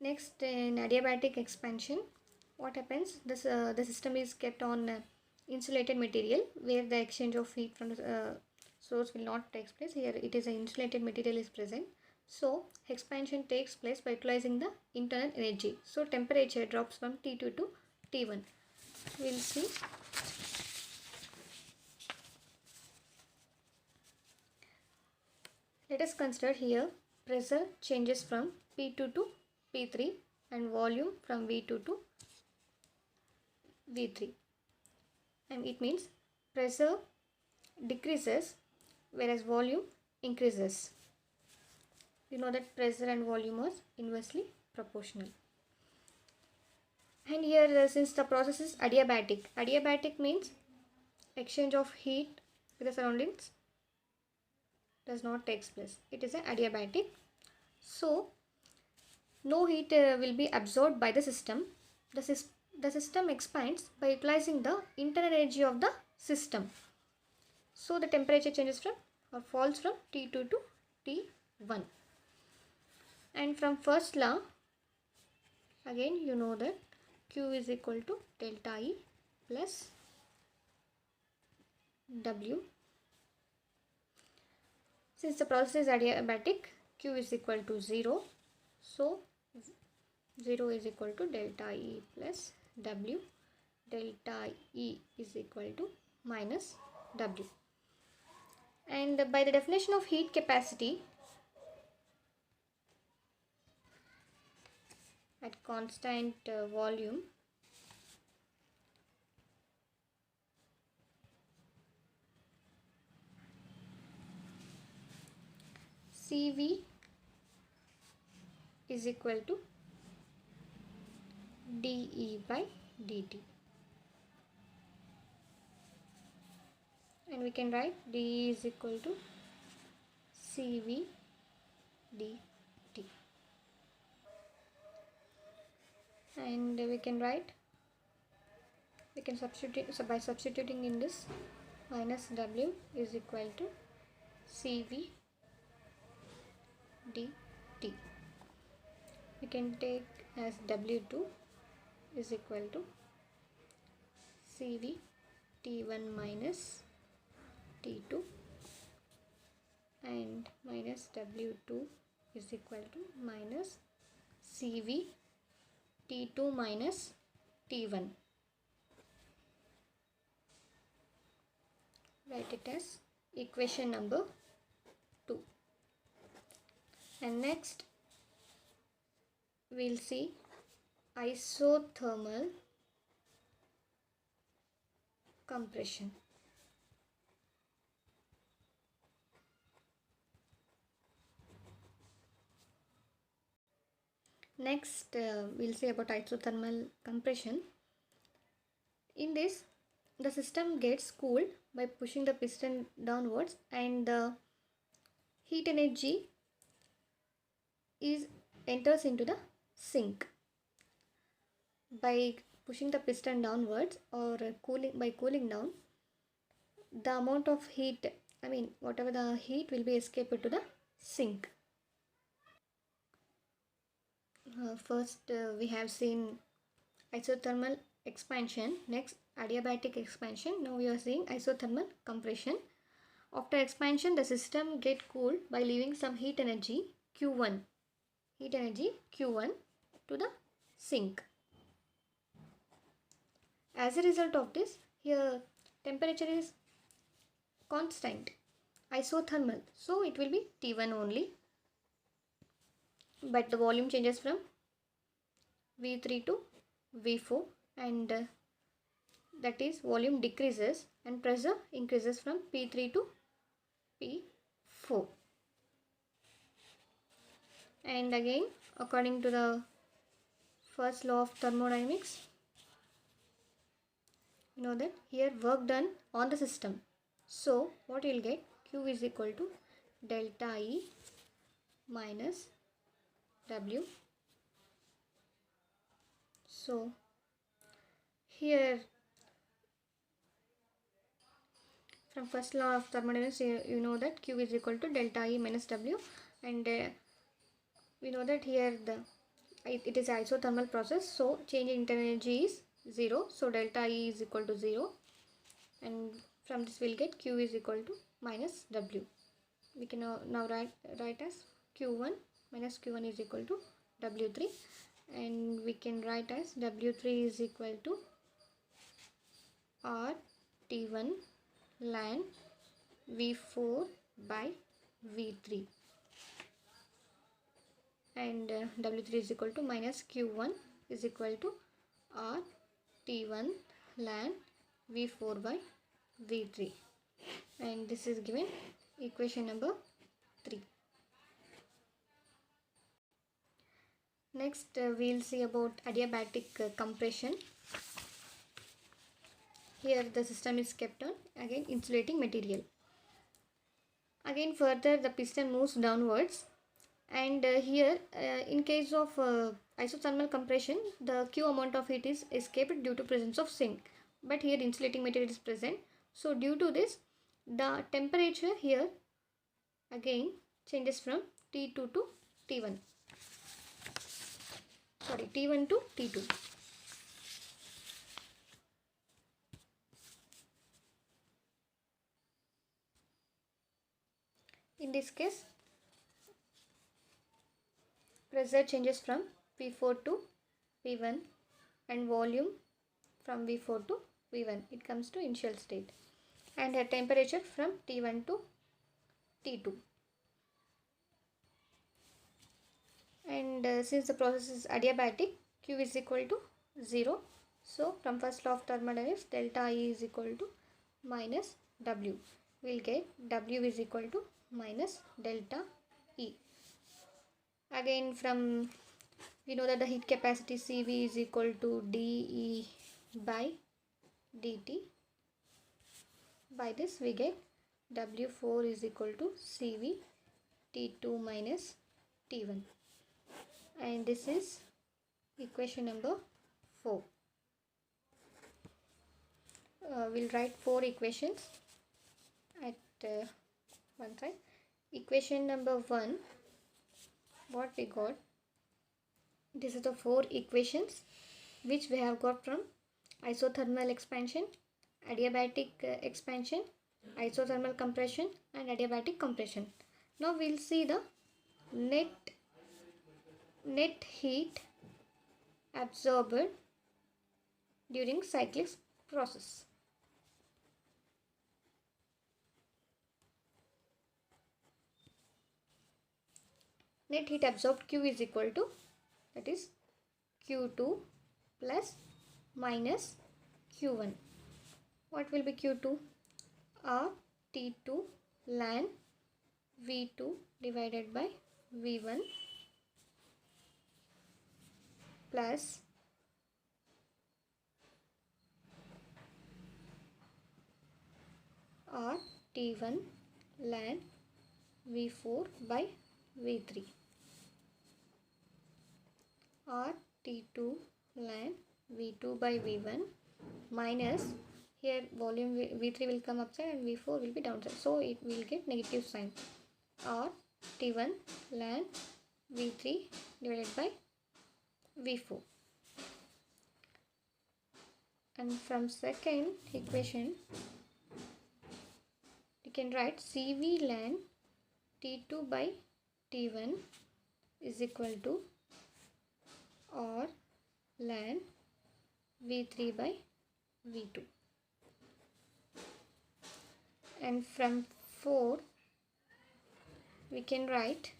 Next, in adiabatic expansion, what happens? The system is kept on insulated material where the exchange of heat from the source will not take place. Here it is an insulated material is present. So expansion takes place by utilizing the internal energy. So temperature drops from T2 to T1. We'll see. Let us consider here pressure changes from P2 to P3 and volume from V2 to V3. And it means pressure decreases whereas volume increases. You know that pressure and volume are inversely proportional. And here since the process is adiabatic means exchange of heat with the surroundings does not take place. It is an adiabatic. So no heat will be absorbed by the system. The system expands by utilizing the internal energy of the system. So the temperature changes from or falls from T2 to T1. And from first law, again you know that Q is equal to delta E plus W. Since the process is adiabatic, Q is equal to 0. So 0 is equal to delta E plus W. Delta E is equal to minus W. And by the definition of heat capacity at constant volume, CV is equal to dE by dt. And we can write dE is equal to CV dt. And we can substitute, so by substituting in this, minus W is equal to CV dt. We can take as W2 is equal to CV T1 minus T2 and minus W2 is equal to minus CV T2 minus T1. Write it as equation number 2. And next we'll see isothermal compression. Next we'll see about isothermal compression. In this, the system gets cooled by pushing the piston downwards and the heat energy enters into the sink. By pushing the piston downwards or cooling down, the amount of heat, whatever the heat will be escaped to the sink. First we have seen isothermal expansion. Next, adiabatic expansion. Now we are seeing isothermal compression. After expansion, the system get cooled by leaving some heat energy Q1 to the sink. As a result of this, here temperature is constant, isothermal, so it will be T1 only, but the volume changes from V3 to V4 and that is volume decreases and pressure increases from P3 to P4. And again, according to the first law of thermodynamics, you know that here work done on the system. So what you will get, Q is equal to delta E minus W. So here from first law of thermodynamics, you know that Q is equal to delta E minus W, and we know that here the it is isothermal process, so change in internal energy is 0. So delta E is equal to 0, and from this we'll get Q is equal to minus W. We can now write as Q1 minus Q1 is equal to W3, and we can write as W3 is equal to RT1 ln V4 by V3, and W3 is equal to minus Q1 is equal to RT1 ln V4 by V3, and this is given equation number 3. Next we'll see about adiabatic compression. Here the system is kept on again insulating material. Again further the piston moves downwards, and here in case of isothermal compression, the Q amount of heat is escaped due to presence of sink, but here insulating material is present. So due to this, the temperature here again changes from T2 to T1. Sorry, T1 to T2. In this case, pressure changes from V4 to V1, and volume from V4 to V1. It comes to initial state, and a temperature from T1 to T2. And since the process is adiabatic, Q is equal to 0. So from first law of thermodynamics, delta E is equal to minus W. We'll get W is equal to minus delta E. Again from, we know that the heat capacity Cv is equal to dE by dt. By this we get W4 is equal to Cv T2 minus T1, and this is equation number 4. We'll write 4 equations at one side. Equation number 1, what we got, this is the 4 equations which we have got from isothermal expansion, adiabatic expansion, isothermal compression, and adiabatic compression. Now we'll see the net heat absorbed during cyclic process. Net heat absorbed Q is equal to, that is Q2 plus minus Q1. What will be Q2? T2 ln V2 divided by V1 plus T1 ln V4 by V3. T2 ln V2 by V1 minus, here volume V3 will come upside and V4 will be downside, so it will get negative sign, T1 ln V3 divided by V4. And from second equation we can write Cv ln T2 by T1 is equal to or ln V3 by V2. And from 4 we can write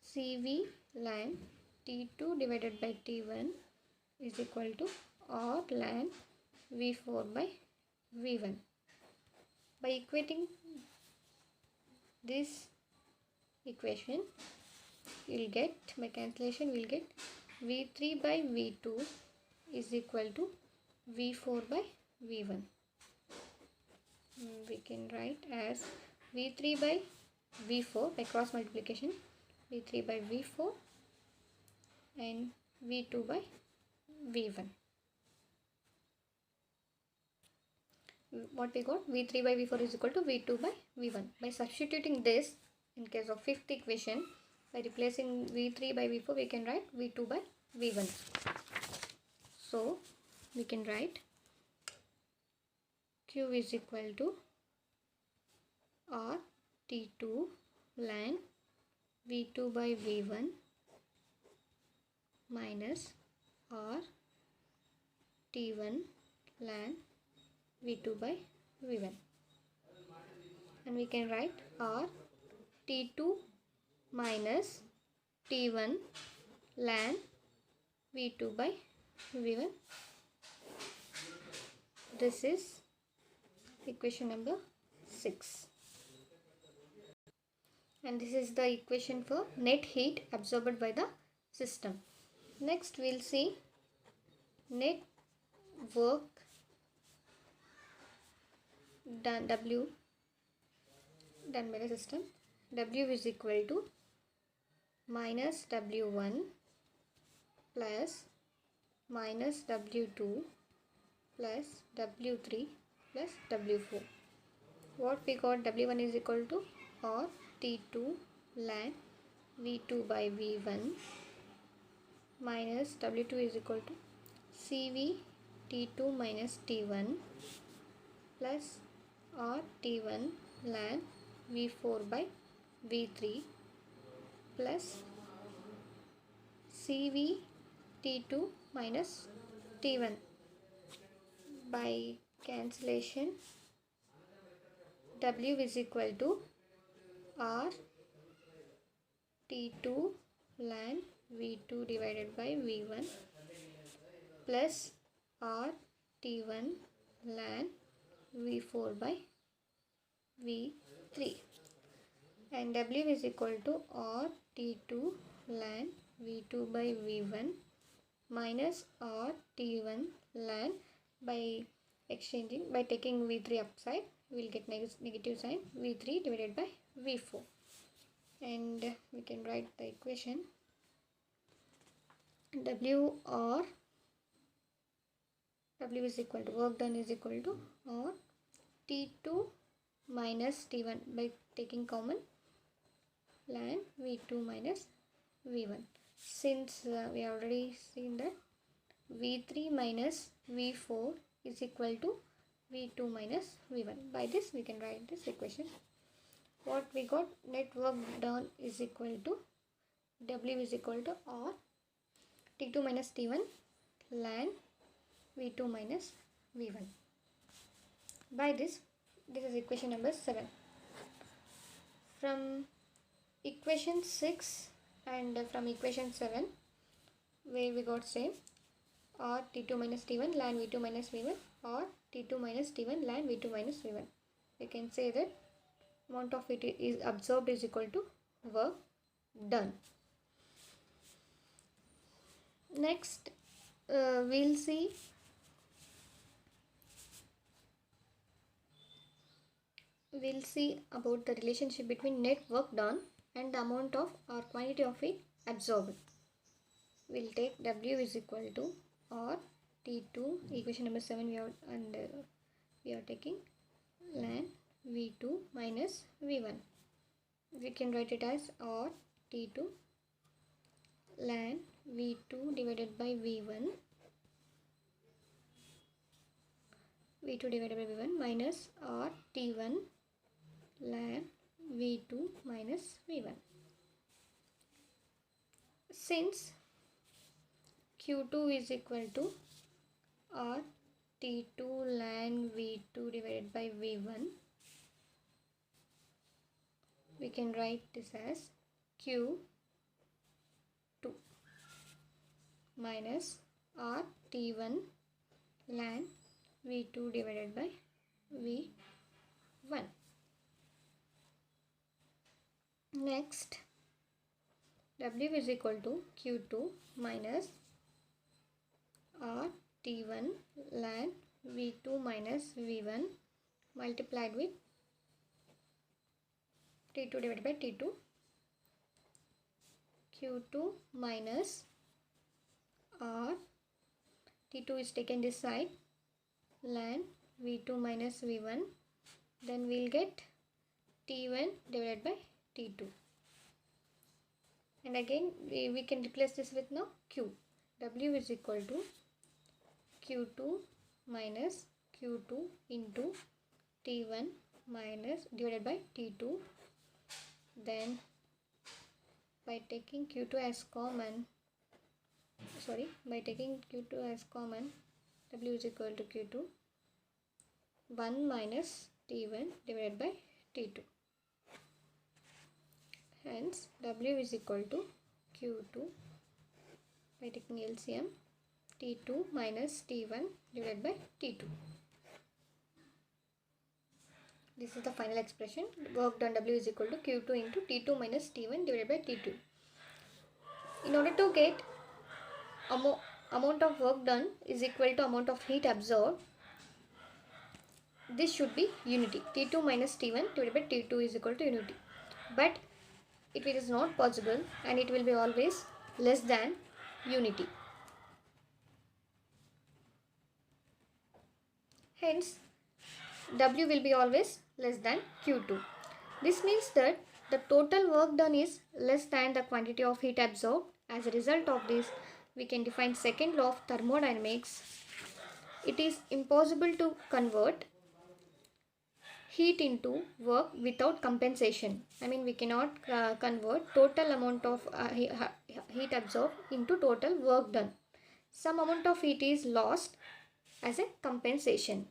Cv ln T2 divided by T1 is equal to or ln V4 by V1. By equating this equation, you'll get, by cancellation we'll get V3 by V2 is equal to V4 by V1. We can write as V3 by V4 by cross multiplication, V3 by V4 and V2 by V1. What we got? V3 by V4 is equal to V2 by V1. By substituting this in case of fifth equation, By replacing V3 by V4, we can write V2 by V1. So we can write Q is equal to R T2 ln V2 by V1 minus R T1 ln V2 by V1. And we can write R T2 minus T1 ln V2 by V1. This is equation number 6. And this is the equation for net heat absorbed by the system. Next we'll see net work done, W done by the system. W is equal to minus W1 plus minus W2 plus W3 plus W4. What we got, W1 is equal to or T2 ln V2 by V1 minus W2 is equal to CV T2 minus T1 plus or T1 ln V4 by V3 plus CV T2 minus T1. By cancellation, W is equal to R T2 ln V2 divided by V1 plus R T1 ln V4 by V3, and W is equal to R T2 ln V2 by V1 minus R T1 ln, by taking V3 upside, we will get negative sign, V3 divided by V4. And we can write the equation W is equal to work done is equal to or T2 minus T1 by taking common ln V2 minus V1. Since we have already seen that V3 minus V4 is equal to V2 minus V1. By this we can write this equation. What we got, net work done is equal to W is equal to or T2 minus T1 ln V2 minus V1. By this is equation number 7. From equation 6 and from equation 7, where we got same, or T2 minus T1 ln V2 minus V1 or T2 minus T1 ln V2 minus V1. We can say that amount of heat is absorbed is equal to work done. Next we'll see about the relationship between net work done and the amount of or quantity of heat absorbed. We'll take W is equal to or T2, equation number 7 we are taking ln V2 minus V1. We can write it as or T2 ln V2 divided by V1 minus or T1 ln V2 minus V1. Since Q2 is equal to or T2 ln V2 divided by V1, we can write this as Q2 minus or T1 ln V2 divided by V1. Next, W is equal to Q2 minus or T1 ln V2 minus V1 multiplied with T2 divided by T2. Q2 minus or T2 is taken this side ln V2 minus V1, then we'll get T1 divided by T2. And again we can replace this with now Q. W is equal to Q2 minus Q2 into T1 minus divided by T2. Then by taking Q2 as common, by taking Q2 as common, W is equal to Q2 1 minus T1 divided by T2. Hence W is equal to Q2 by taking LCM T2 minus T1 divided by T2. This is the final expression. Work done W is equal to Q2 into T2 minus T1 divided by T2. In order to get amount of work done is equal to amount of heat absorbed, this should be unity. T2 minus T1 divided by T2 is equal to unity. But it is not possible and it will be always less than unity. Hence, W will be always less than Q2. This means that the total work done is less than the quantity of heat absorbed. As a result of this, we can define second law of thermodynamics. It is impossible to convert heat into work without compensation. We cannot convert total amount of heat absorbed into total work done. Some amount of heat is lost as a compensation.